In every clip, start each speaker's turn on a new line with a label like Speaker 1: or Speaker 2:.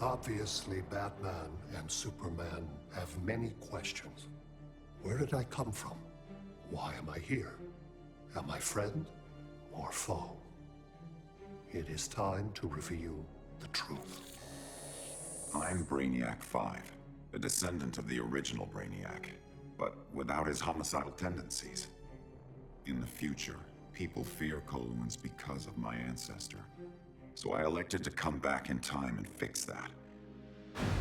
Speaker 1: Obviously, Batman and Superman have many questions. Where did I come from? Why am I here? Am I friend or foe? It is time to reveal the truth.
Speaker 2: I'm Brainiac 5, a descendant of the original Brainiac, but without his homicidal tendencies. In the future, people fear Coluans because of my ancestor. So I elected to come back in time and fix that.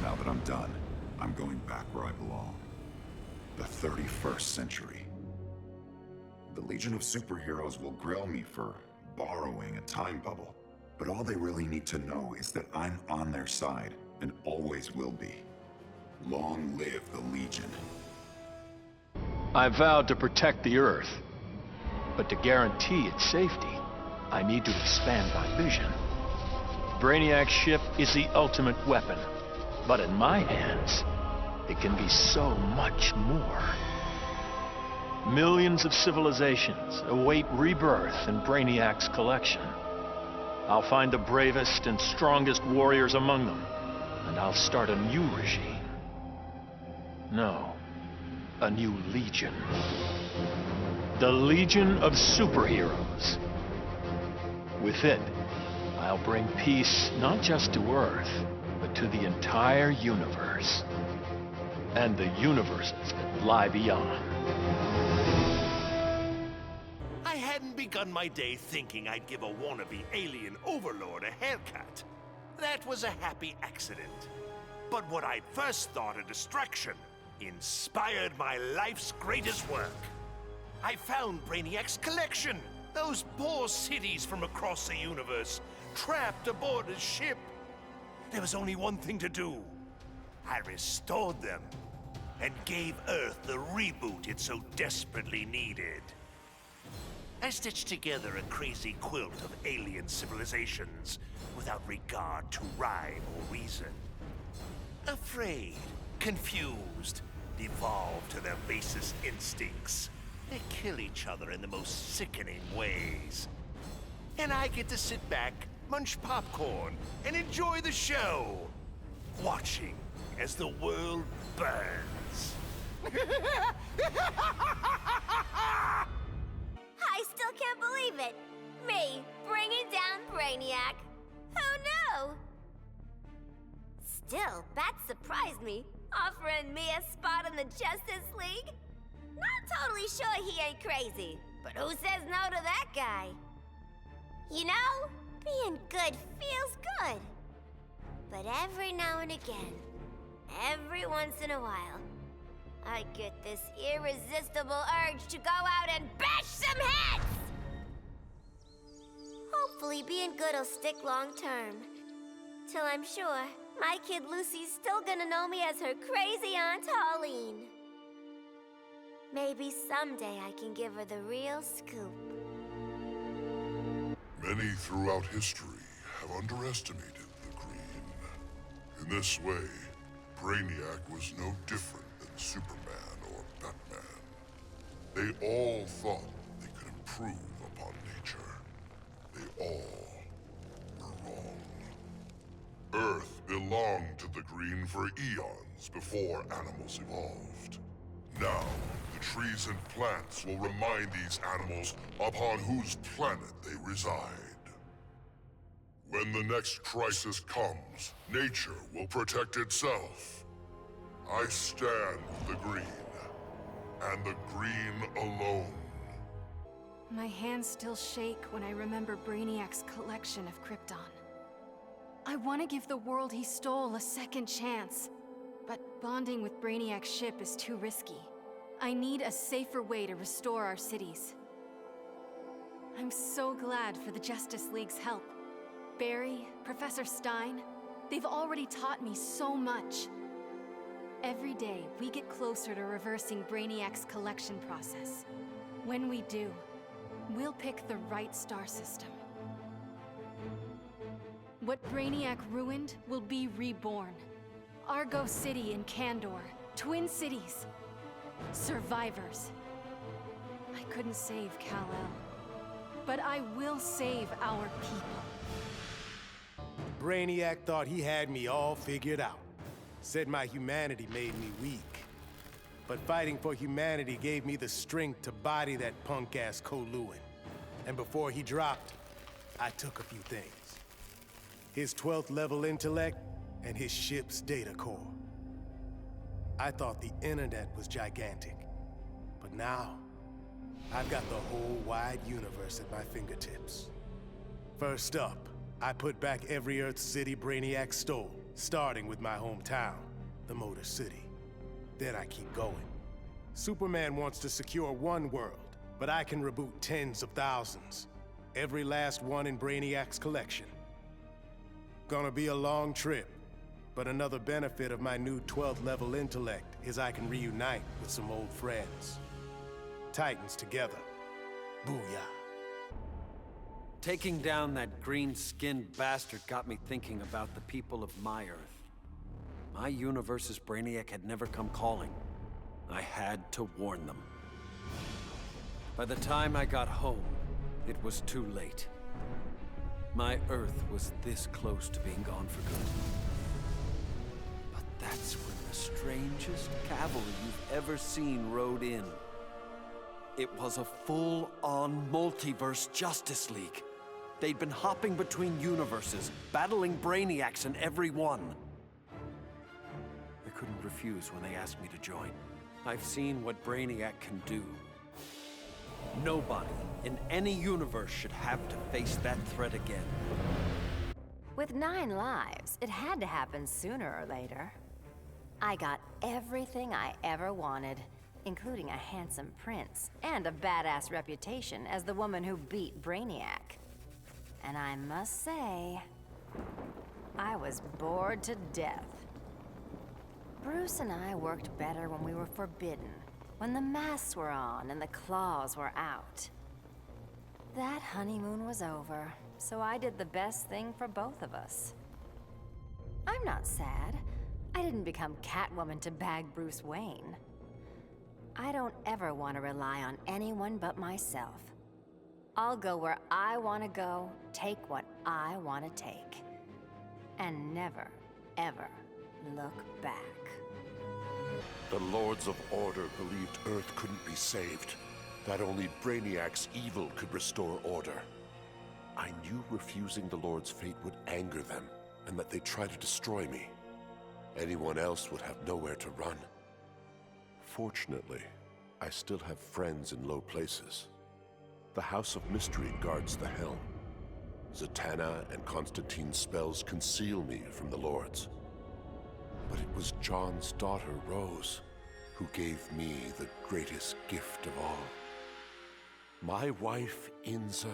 Speaker 2: Now that I'm done, I'm going back where I belong. The 31st century. The Legion of Superheroes will grill me for borrowing a time bubble, but all they really need to know is that I'm on their side and always will be. Long live the Legion.
Speaker 3: I vowed to protect the Earth, but to guarantee its safety, I need to expand my vision. Brainiac's ship is the ultimate weapon, but in my hands, it can be so much more. Millions of civilizations await rebirth in Brainiac's collection. I'll find the bravest and strongest warriors among them, and I'll start a new regime. No, a new legion. The Legion of Superheroes. With it, I'll bring peace not just to Earth, but to the entire universe. And the universes that lie beyond.
Speaker 4: I hadn't begun my day thinking I'd give a wannabe alien overlord a haircut. That was a happy accident. But what I'd first thought a distraction inspired my life's greatest work. I found Brainiac's collection. Those poor cities from across the universe, trapped aboard his ship. There was only one thing to do. I restored them and gave Earth the reboot it so desperately needed. I stitched together a crazy quilt of alien civilizations without regard to rhyme or reason. Afraid, confused, devolved to their basest instincts. They kill each other in the most sickening ways. And I get to sit back, munch popcorn, and enjoy the show, watching as the world burns.
Speaker 5: I still can't believe it. Me, bringing down Brainiac. Who knew? Still, Bat surprised me, offering me a spot in the Justice League. Not totally sure he ain't crazy, but who says no to that guy? You know, being good feels good. But every now and again, every once in a while, I get this irresistible urge to go out and bash some heads! Hopefully being good'll stick long term. Till I'm sure my kid Lucy's still gonna know me as her crazy Aunt Holleen. Maybe someday I can give her the real scoop.
Speaker 6: Many throughout history have underestimated the Green. In this way, Brainiac was no different than Superman or Batman. They all thought they could improve upon nature. They all were wrong. Earth belonged to the Green for eons before animals evolved. Now, the trees and plants will remind these animals upon whose planet they reside. When the next crisis comes, nature will protect itself. I stand with the Green, and the Green alone.
Speaker 7: My hands still shake when I remember Brainiac's collection of Krypton. I want to give the world he stole a second chance, but bonding with Brainiac's ship is too risky. I need a safer way to restore our cities. I'm so glad for the Justice League's help. Barry, Professor Stein, they've already taught me so much. Every day, we get closer to reversing Brainiac's collection process. When we do, we'll pick the right star system. What Brainiac ruined will be reborn. Argo City and Kandor, Twin Cities. Survivors. I couldn't save Kal-El, but I will save our people.
Speaker 8: Brainiac thought he had me all figured out. Said my humanity made me weak. But fighting for humanity gave me the strength to body that punk-ass Koluan. And before he dropped, I took a few things. His 12th level intellect and his ship's data core. I thought the internet was gigantic. But now, I've got the whole wide universe at my fingertips. First up, I put back every Earth city Brainiac stole, starting with my hometown, the Motor City. Then I keep going. Superman wants to secure one world, but I can reboot tens of thousands. Every last one in Brainiac's collection. Gonna be a long trip, but another benefit of my new 12th level intellect is I can reunite with some old friends. Titans together. Booyah.
Speaker 9: Taking down that green-skinned bastard got me thinking about the people of my Earth. My universe's Brainiac had never come calling. I had to warn them. By the time I got home, it was too late. My Earth was this close to being gone for good. But that's when the strangest cavalry you've ever seen rode in. It was a full-on multiverse Justice League. They'd been hopping between universes, battling Brainiacs in every one. I couldn't refuse when they asked me to join. I've seen what Brainiac can do. Nobody in any universe should have to face that threat again.
Speaker 10: With 9 lives, it had to happen sooner or later. I got everything I ever wanted, including a handsome prince and a badass reputation as the woman who beat Brainiac. And I must say, I was bored to death. Bruce and I worked better when we were forbidden, when the masks were on and the claws were out. That honeymoon was over, so I did the best thing for both of us. I'm not sad. I didn't become Catwoman to bag Bruce Wayne. I don't ever want to rely on anyone but myself. I'll go where I want to go, take what I want to take. And never, ever look back.
Speaker 11: The Lords of Order believed Earth couldn't be saved, that only Brainiac's evil could restore order. I knew refusing the Lord's fate would anger them, and that they'd try to destroy me. Anyone else would have nowhere to run. Fortunately, I still have friends in low places. The House of Mystery guards the helm. Zatanna and Constantine's spells conceal me from the Lords. But it was John's daughter, Rose, who gave me the greatest gift of all. My wife, Inza,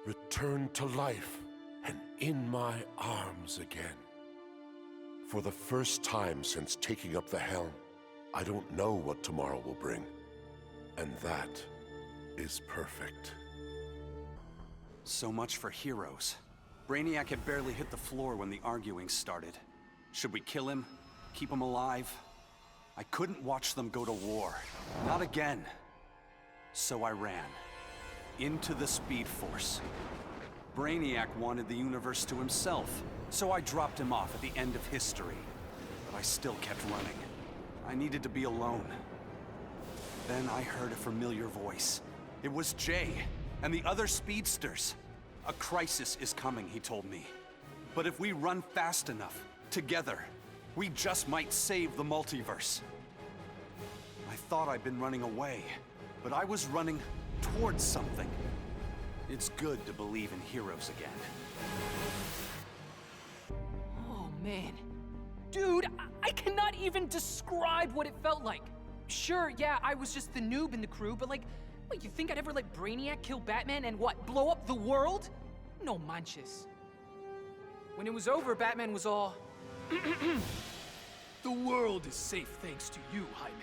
Speaker 11: returned to life and in my arms again. For the first time since taking up the helm, I don't know what tomorrow will bring. And that is perfect.
Speaker 12: So much for heroes. Brainiac had barely hit the floor when the arguing started. Should we kill him? Keep him alive? I couldn't watch them go to war. Not again. So I ran. Into the Speed Force. Brainiac wanted the universe to himself, so I dropped him off at the end of history. But I still kept running. I needed to be alone. Then I heard a familiar voice. It was Jay, and the other speedsters. A crisis is coming, he told me. But if we run fast enough, together, we just might save the multiverse. I thought I'd been running away, but I was running towards something. It's good to believe in heroes again.
Speaker 13: Oh man. Dude, I cannot even describe what it felt like. Sure, yeah, I was just the noob in the crew, but like, wait, you think I'd ever let Brainiac kill Batman and what, blow up the world? No manches. When it was over, Batman was all,
Speaker 14: The world is safe thanks to you, Jaime.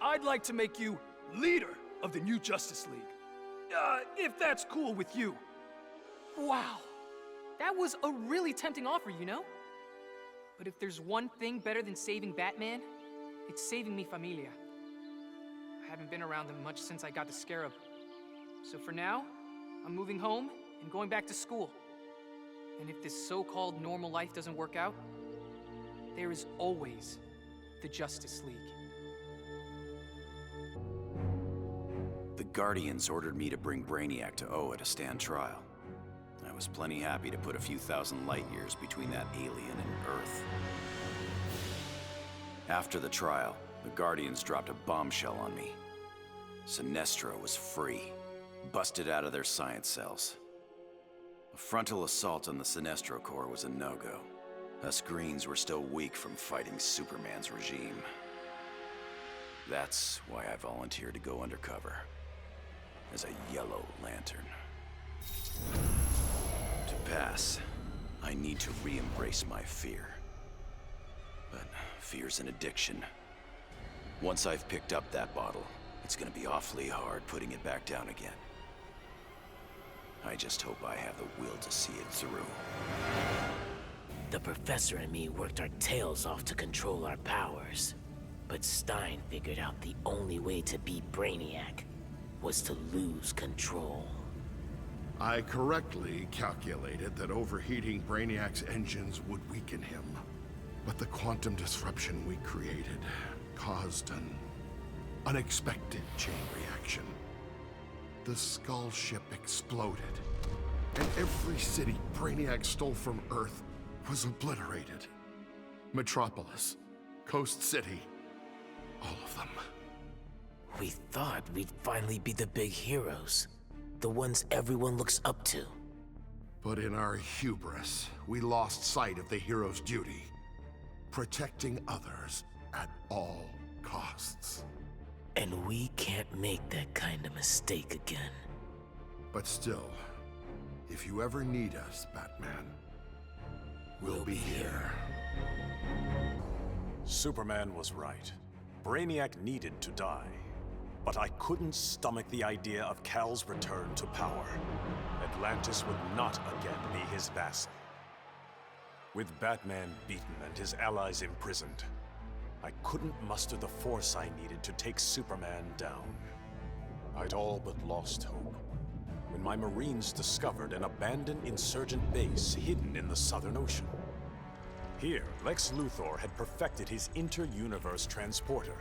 Speaker 14: I'd like to make you leader of the new Justice League. If that's cool with you.
Speaker 13: wow. That was a really tempting offer, you know? But if there's one thing better than saving Batman, it's saving mi familia. I haven't been around them much since I got the Scarab. So for now, I'm moving home and going back to school. And if this so-called normal life doesn't work out, there is always the Justice League.
Speaker 12: The Guardians ordered me to bring Brainiac to Oa to stand trial. I was plenty happy to put a few thousand light years between that alien and Earth. After the trial, the Guardians dropped a bombshell on me. Sinestro was free, busted out of their science cells. A frontal assault on the Sinestro Corps was a no-go. Us Greens were still weak from fighting Superman's regime. That's why I volunteered to go undercover as a Yellow Lantern. To pass, I need to re-embrace my fear. But fear's an addiction. Once I've picked up that bottle, it's gonna be awfully hard putting it back down again. I just hope I have the will to see it through.
Speaker 15: The Professor and me worked our tails off to control our powers. But Stein figured out the only way to beat Brainiac was to lose control.
Speaker 16: I correctly calculated that overheating Brainiac's engines would weaken him. But the quantum disruption we created caused an unexpected chain reaction. The Skull ship exploded, and every city Brainiac stole from Earth was obliterated. Metropolis, Coast City, all of them.
Speaker 15: We thought we'd finally be the big heroes, the ones everyone looks up to.
Speaker 16: But in our hubris, we lost sight of the hero's duty, protecting others at all costs.
Speaker 15: And we can't make that kind of mistake again.
Speaker 16: But still, if you ever need us, Batman, we'll be here.
Speaker 17: Superman was right. Brainiac needed to die. But I couldn't stomach the idea of Kal's return to power. Atlantis would not again be his vassal. With Batman beaten and his allies imprisoned, I couldn't muster the force I needed to take Superman down. I'd all but lost hope when my Marines discovered an abandoned insurgent base hidden in the Southern Ocean. Here, Lex Luthor had perfected his inter-universe transporter.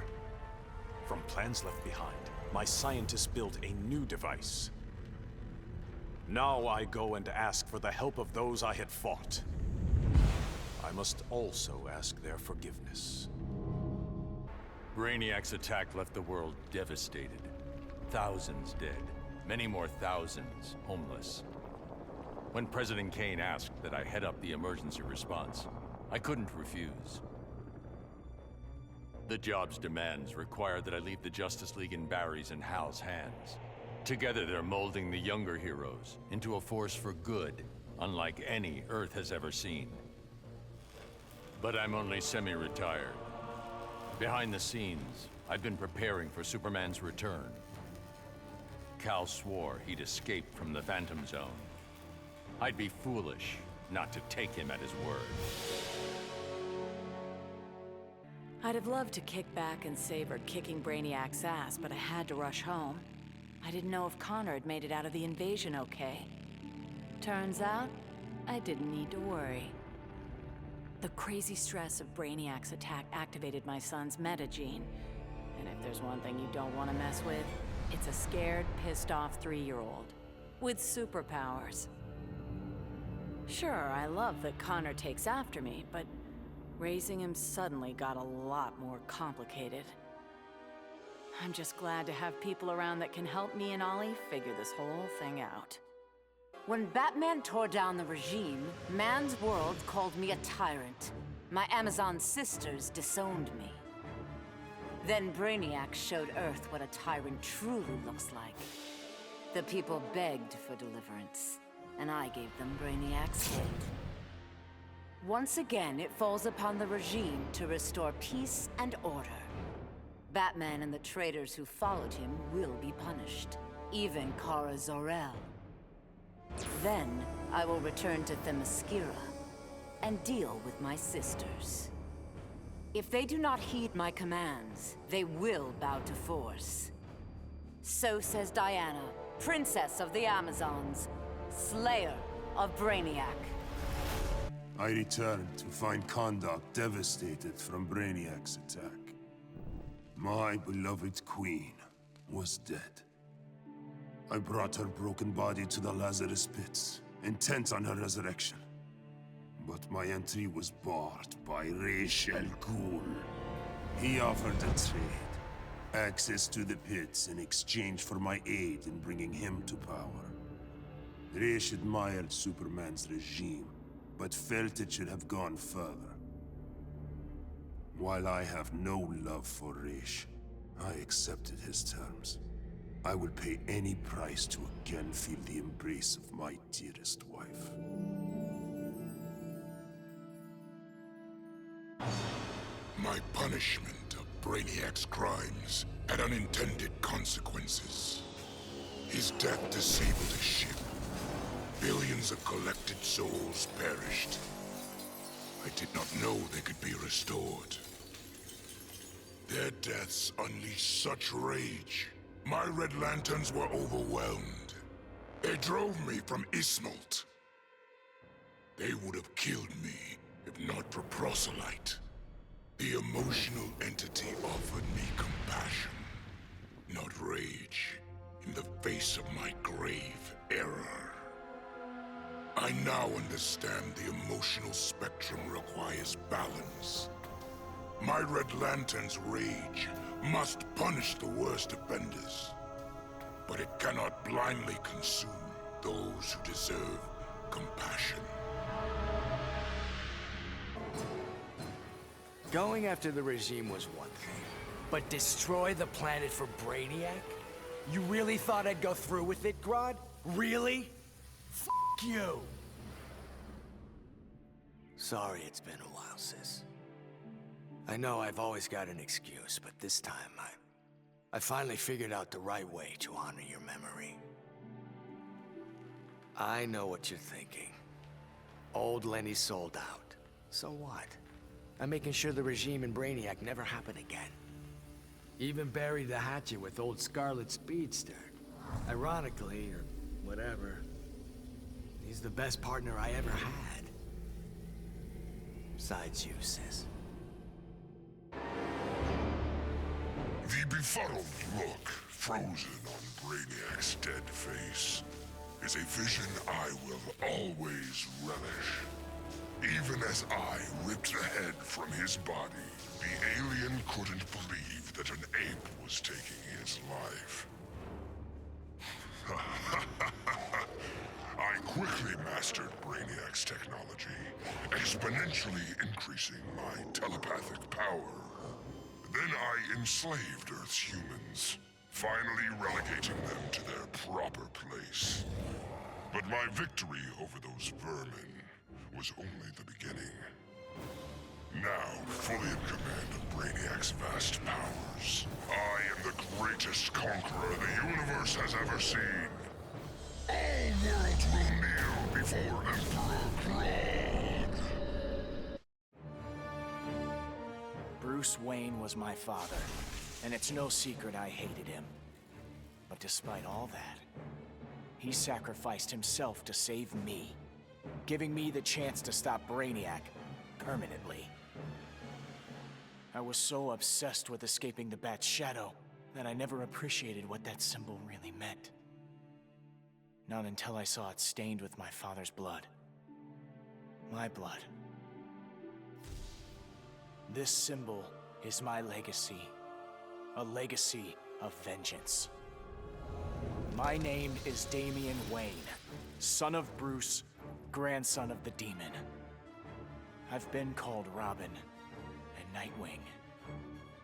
Speaker 17: From plans left behind, my scientists built a new device. Now I go and ask for the help of those I had fought. I must also ask their forgiveness.
Speaker 18: Brainiac's attack left the world devastated. Thousands dead, many more thousands homeless. When President Kane asked that I head up the emergency response, I couldn't refuse. The job's demands require that I leave the Justice League in Barry's and Hal's hands. Together they're molding the younger heroes into a force for good, unlike any Earth has ever seen. But I'm only semi-retired. Behind the scenes, I've been preparing for Superman's return. Kal swore he'd escaped from the Phantom Zone. I'd be foolish not to take him at his word.
Speaker 10: I'd have loved to kick back and savor kicking Brainiac's ass, but I had to rush home. I didn't know if Connor had made it out of the invasion okay. Turns out, I didn't need to worry. The crazy stress of Brainiac's attack activated my son's metagene. And if there's one thing you don't want to mess with, it's a scared, pissed-off 3-year-old. With superpowers. Sure, I love that Connor takes after me, but raising him suddenly got a lot more complicated. I'm just glad to have people around that can help me and Ollie figure this whole thing out. When Batman tore down the regime, man's world called me a tyrant. My Amazon sisters disowned me. Then Brainiac showed Earth what a tyrant truly looks like. The people begged for deliverance, and I gave them Brainiac's head. Once again, it falls upon the regime to restore peace and order. Batman and the traitors who followed him will be punished, even Kara Zor-El. Then, I will return to Themyscira and deal with my sisters. If they do not heed my commands, they will bow to force. So says Diana, Princess of the Amazons, Slayer of Brainiac.
Speaker 19: I returned to find Kahndaq devastated from Brainiac's attack. My beloved queen was dead. I brought her broken body to the Lazarus pits, intent on her resurrection. But my entry was barred by Raish Al Ghul. He offered a trade. Access to the pits in exchange for my aid in bringing him to power. Raish admired Superman's regime, but felt it should have gone further. While I have no love for Raish, I accepted his terms. I will pay any price to again feel the embrace of my dearest wife.
Speaker 6: My punishment of Brainiac's crimes had unintended consequences. His death disabled his ship. Billions of collected souls perished. I did not know they could be restored. Their deaths unleashed such rage. My Red Lanterns were overwhelmed. They drove me from Ismalt. They would have killed me if not for Proselyte. The emotional entity offered me compassion, not rage, in the face of my grave error. I now understand the emotional spectrum requires balance. My Red Lantern's rage must punish the worst offenders, but it cannot blindly consume those who deserve compassion.
Speaker 20: Going after the regime was one thing, but destroy the planet for Brainiac? You really thought I'd go through with it, Grodd? Really? F*** you! Sorry it's been a while, sis. I know I've always got an excuse, but this time I finally figured out the right way to honor your memory. I know what you're thinking. Old Lenny sold out. So what? I'm making sure the regime and Brainiac never happen again. Even buried the hatchet with old Scarlet Speedster. Ironically, or whatever, he's the best partner I ever had. Besides you, sis.
Speaker 6: The befuddled look frozen on Brainiac's dead face is a vision I will always relish. Even as I ripped the head from his body, the alien couldn't believe that an ape was taking his life. I quickly mastered Brainiac's technology, exponentially increasing my telepathic power. Then I enslaved Earth's humans, finally relegating them to their proper place. But my victory over those vermin was only the beginning. Now, fully in command of Brainiac's vast powers, I am the greatest conqueror the universe has ever seen. All worlds will kneel before Emperor Grodd.
Speaker 20: Bruce Wayne was my father, and it's no secret I hated him. But despite all that, he sacrificed himself to save me, giving me the chance to stop Brainiac permanently. I was so obsessed with escaping the Bat's shadow that I never appreciated what that symbol really meant. Not until I saw it stained with my father's blood. My blood. This symbol is my legacy. A legacy of vengeance. My name is Damian Wayne, son of Bruce, grandson of the Demon. I've been called Robin and Nightwing.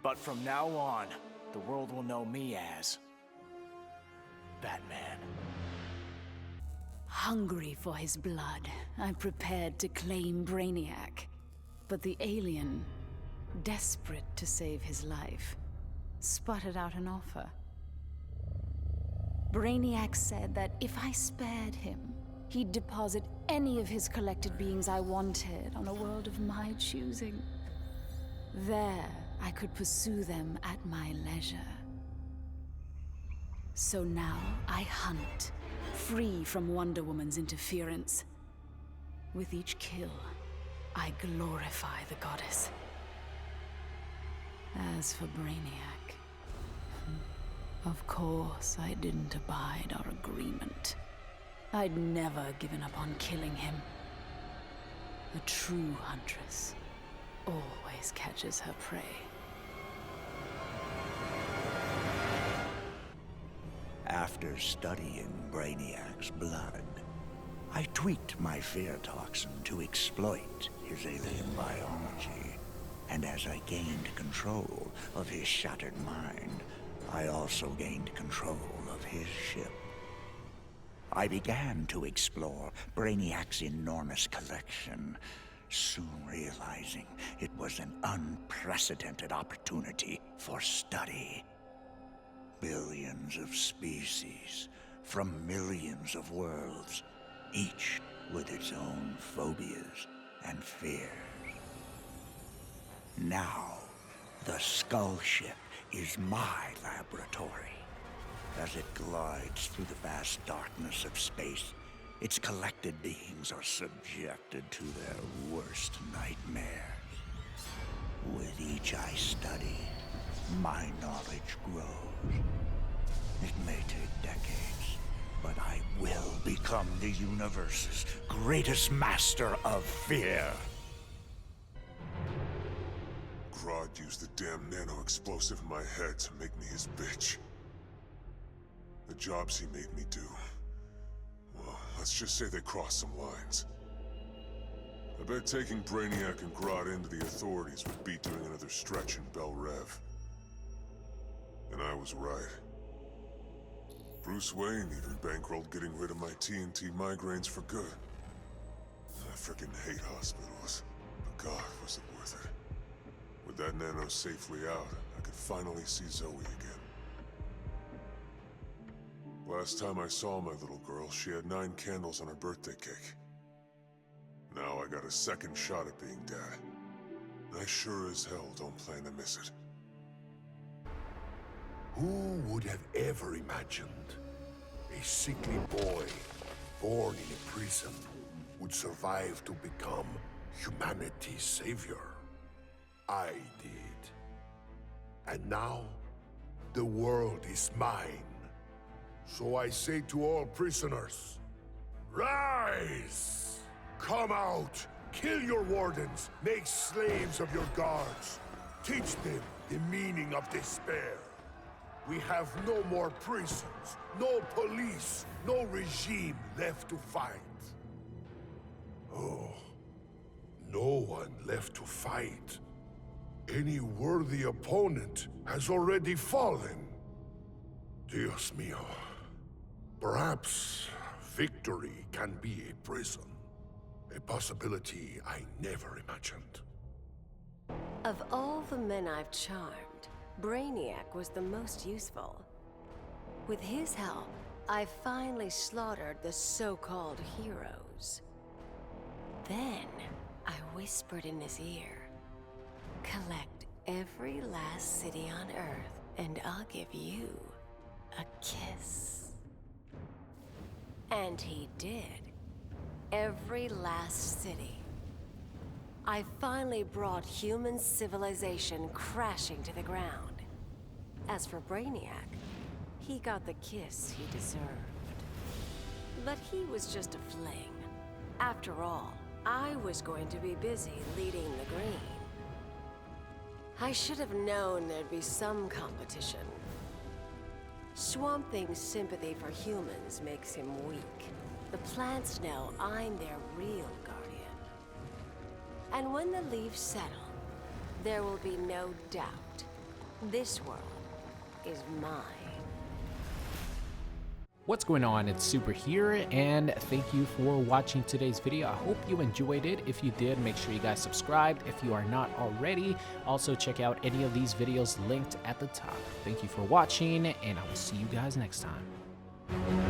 Speaker 20: But from now on, the world will know me as Batman.
Speaker 21: Hungry for his blood, I prepared to claim Brainiac. But the alien, desperate to save his life, sputtered out an offer. Brainiac said that if I spared him, he'd deposit any of his collected beings I wanted on a world of my choosing. There, I could pursue them at my leisure. So now I hunt, free from Wonder Woman's interference. With each kill, I glorify the goddess. As for Brainiac, of course I didn't abide our agreement. I'd never given up on killing him. A true huntress always catches her prey.
Speaker 1: After studying Brainiac's blood, I tweaked my fear toxin to exploit his alien biology. And as I gained control of his shattered mind, I also gained control of his ship. I began to explore Brainiac's enormous collection, soon realizing it was an unprecedented opportunity for study. Billions of species from millions of worlds, each with its own phobias and fears. Now, the Skull Ship is my laboratory. As it glides through the vast darkness of space, its collected beings are subjected to their worst nightmares. With each I study, my knowledge grows. It may take decades, but I will become the universe's greatest master of fear.
Speaker 6: Grodd used the damn nano-explosive in my head to make me his bitch. The jobs he made me do, well, let's just say they crossed some lines. I bet taking Brainiac and Grodd into the authorities would be doing another stretch in Bel Rev. And I was right. Bruce Wayne even bankrolled getting rid of my TNT migraines for good. I frickin' hate hospitals, but God, was it worth it. With that nano safely out, I could finally see Zoe again. Last time I saw my little girl, she had 9 candles on her birthday cake. Now I got a second shot at being dad. And I sure as hell don't plan to miss it.
Speaker 16: Who would have ever imagined a sickly boy born in a prison would survive to become humanity's savior? I did. And now, the world is mine. So I say to all prisoners, rise! Come out! Kill your wardens! Make slaves of your guards! Teach them the meaning of despair! We have no more prisons, no police, no regime left to fight. Oh, no one left to fight. Any worthy opponent has already fallen. Dios mío. Perhaps victory can be a prison. A possibility I never imagined.
Speaker 10: Of all the men I've charmed, Brainiac was the most useful. With his help, I finally slaughtered the so-called heroes. Then, I whispered in his ear, collect every last city on Earth, and I'll give you a kiss. And he did. Every last city. I finally brought human civilization crashing to the ground. As for Brainiac, he got the kiss he deserved. But he was just a fling. After all, I was going to be busy leading the Green. I should have known there'd be some competition. Swamp Thing's sympathy for humans makes him weak. The plants know I'm their real guardian. And when the leaves settle, there will be no doubt. This world is mine.
Speaker 22: What's going on? It's Super here, and thank you for watching today's video. I hope you enjoyed it. If you did, make sure you guys subscribed if you are not already. Also, check out any of these videos linked at the top. Thank you for watching, and I will see you guys next time.